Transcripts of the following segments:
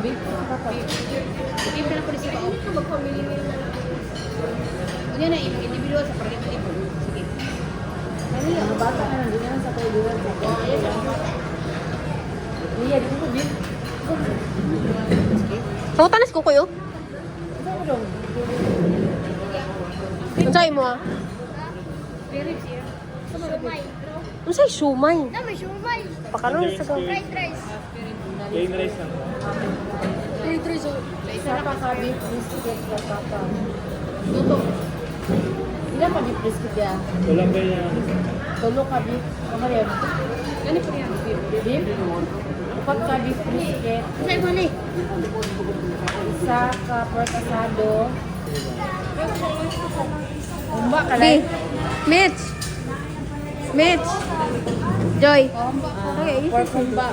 beef. Beef na lang po siya. Ano ito magpamili nila? Yan na, individual sa parang ito. Sige. Mga bata na lang, hindi na lang sa kaibigan. Iya, di ko beef. Ako tanas ko kuyo. Ano dong? Ang sa'yo mo ah. Spirits siya. Shumai. Ang sa'yo shumay. Na may shumai. Pakaroon sa gaw. Fried rice. Plain rice lang. Fried rice. Saka ka beef brisket na papa. Luto. Ilan pa beef brisket ya? Walang ba yan? Tulo ka beef. Ano yan? Gani po yan. Beef? Upat ka beef brisket. Say money. Isa ka pork asado. Umba ka Di. lang. Mitch. Mitch. Joy. Okay. Pork umba.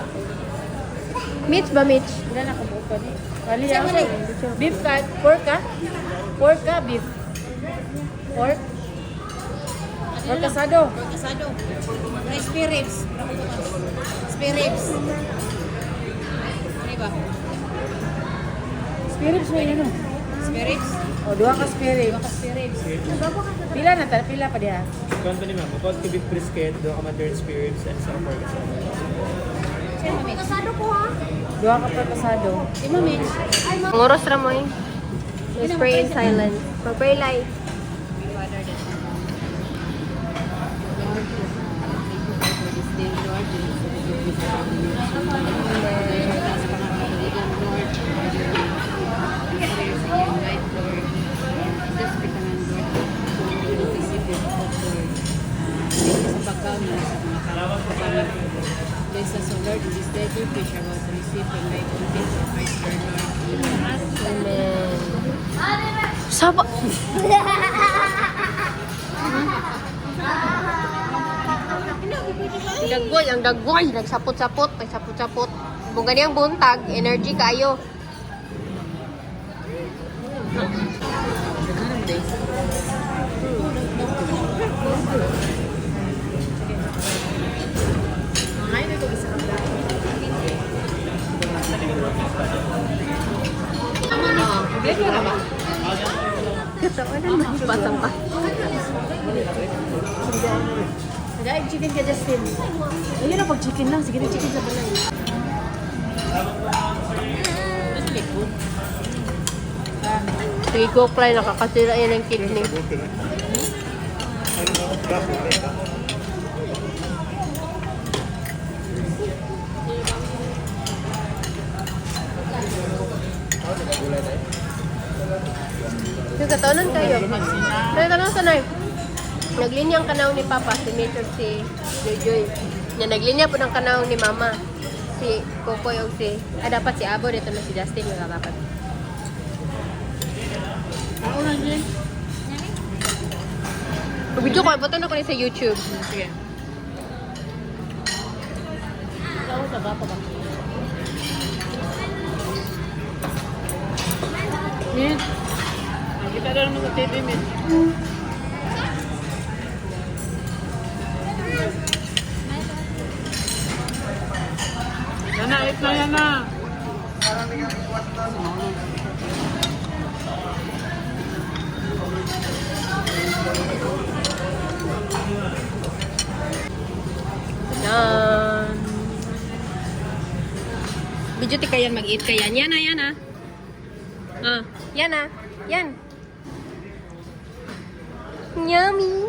Mitch ba Mitch? Ilan ako buo pa ni? Kali ako. Beef ka? Pork ka? Pork ka? Beef? Pork? Pork asado. Asado. Spirits. Spirits. Ano ba? Spirits mo yun ano? Spirits? O, dua ka spirits. Spirits. Pila na ta? Pila pa diha? Kwento ni ma'am, upot ka beef brisket, doon ka mother spirits, and sa pork asado. Siya mamit. Kasado ko ha. Dua ka pork asado. Di mamit. Ang oras ra mo eh. Just pray in silence. Mag-pray live. Bless us, O Lord, in this day, we preach about to receive and make content for Christ our Lord. Amen. Saba. Ang daggoy. Nagsapot-sapot. May sapot-sapot. Kung ganyan buntag, energy kayo. Ngayon ito isa ka ba? Bless mo na ba? Katawan na patang pa. Nag-aig chicken ka, Justin. Ayun na, pag chicken lang. Sige na, chicken sa balay. Sige ko, Clay, nakakasira yan ng kidney. Yung katawanan kayo. Kaya tanong sa nay. Naglinyang kanaw ni Papa, si Mater, si Joy. Yan, naglinya po ng kanaw ni Mama. Si Kokoy o si... dapat si Abo. Dito na si Justin, yung kakapat. Video ko, buto na ko rin sa YouTube. Sige. Ikaw sa bapa ba? Min! Kita na naman sa TV, Min. Yana, eat na yan na! Yan. Video ti kayan, mag-eat kayan. Yan na, yan na. Yan na. Yan. Yummy.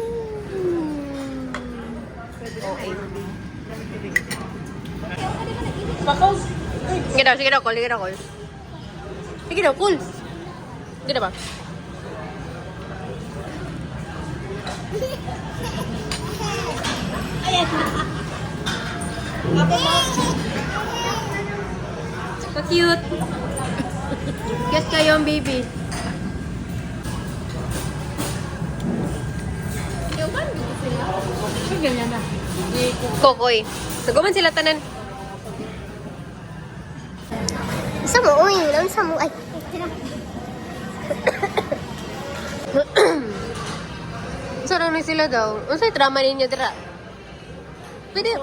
Okay. Bakos! Sige daw, sige daw, call. Sige daw, call. Sige daw, cool. Sige daw ba? Pa-cute. Cute kayo ang baby. Ay, ganyan na. Kokoy. Naguman sila tanan. Isa mo, uy. Isa mo. Ay. Saan na sila daw? Unsay drama ninyo dira? Pwede.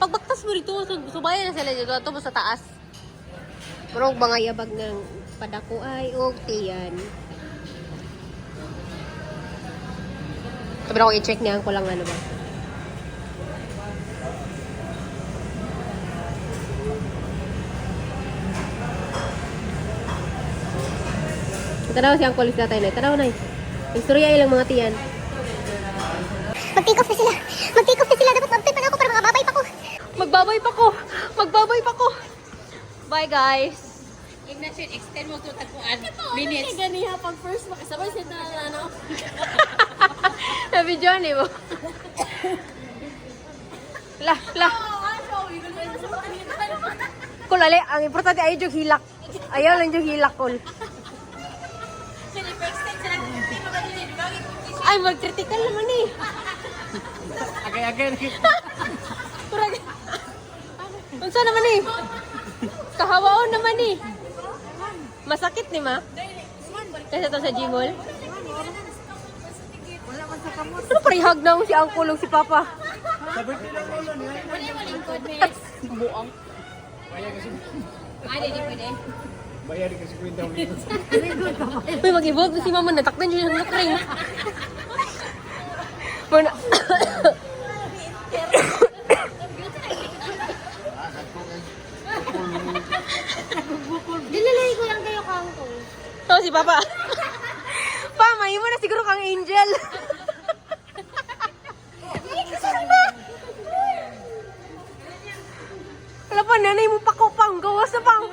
Pagbaktas mo dito, subayan na sila dito. Ito mo sa taas. Murag mga yabag ng padako ay og tiyan. Sabi ako i-check niya ko lang ano ba. Tanaw siyang kulis natin na. Tanaw na. Istorya ilang mga tiyan. Mag-take off na sila. Mag-take off na sila. Dapat mag-type na ako para makababay pa ko. Magbabay pa ko. Magbabay pa ko. Bye guys. Ignacio, extend mo to tagpuan. Minutes. Ganiha pag first makasabay siya na ano. Sabi Johnny mo. Lah. Kulali, ang importante ay yung hilak. Ayaw lang yung hilak kol. Ay, mag-critical naman eh. Agay-agay. Kurang. Unsa naman eh? Kahawaon naman eh. Masakit ni ma? Kasi ito sa Gmall? Ano parihag na si Uncle o si Papa? Sa birthday lang ulo niya. Wala mo lingkod, miss. Buang. Bayar kasi. Ay, di pwede. Bayar kasi 50 minutes. Uy, mag-ibog si Mama. Natakdan siya ng lukring. Muna. Dilalay ko lang kayo kang ko. Oh, si Papa. Pa, may mo na siguro kang angel. Wala pa, nanay mo pang gawas na pang.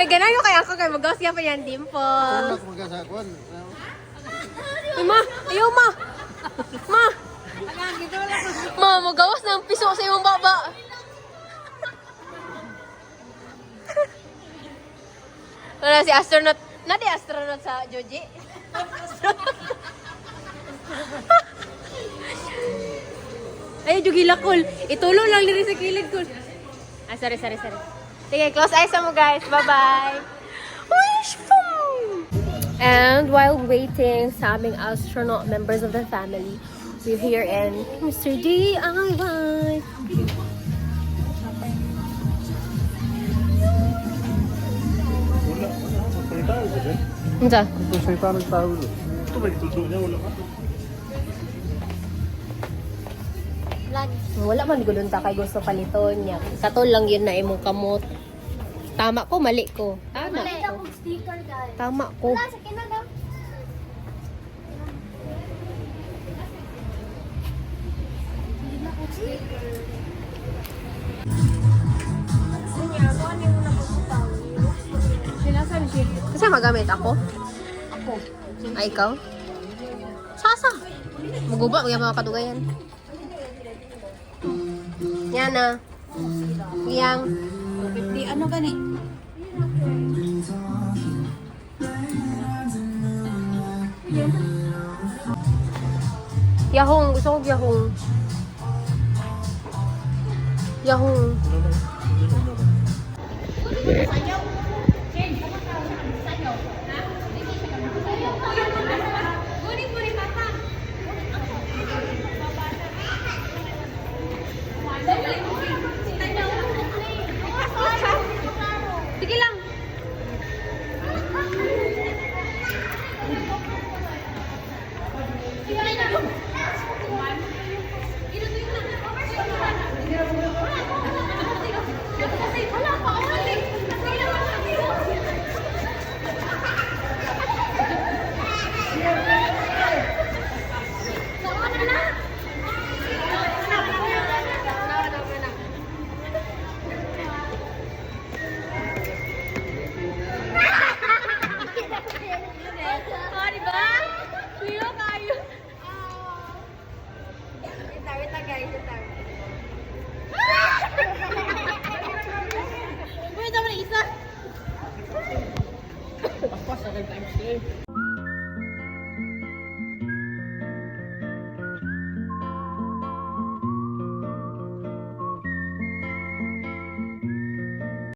Ay, ganun yung kaya ako kay magawas kaya pa yan, Dimple. Ay, ma, ayaw ma. Ma. Ma, magawas ng piso sa iyong baba. Wala si astronaut. Nadi astronaut sa Joji. Ay, Jogi lakol. Itulo lang diri sa kilid ko. Ah, sorry. Sige, close eyes mo guys. Bye-bye. Wish boom! And while waiting sa aming astronaut members of the family, we're here in Mr. DIY. Unsa? Ito siya parang tao. Ito ba itutulo niya? Wala ka? Wala man gudon ta kay gusto paliton niya. Katol lang yun na imong kamot. Tama ko, mali ko. Tama Wala ko. akong sticker guys. Tama ko. Wala sa kinagaw. Hindi na akong sticker. Sinasabi siya. Kasi magamit ako? Ako. Ay, ikaw? Sasa. Maguba, kaya mga kadugayan. Yan na. Yang. 50, ano gani? Yahong. Gusto ko yahong. Yahong. Sige lang. Oh, diba? Kuya kayo. Wait lang guys, Wait naman isa. Pas, akan times 3.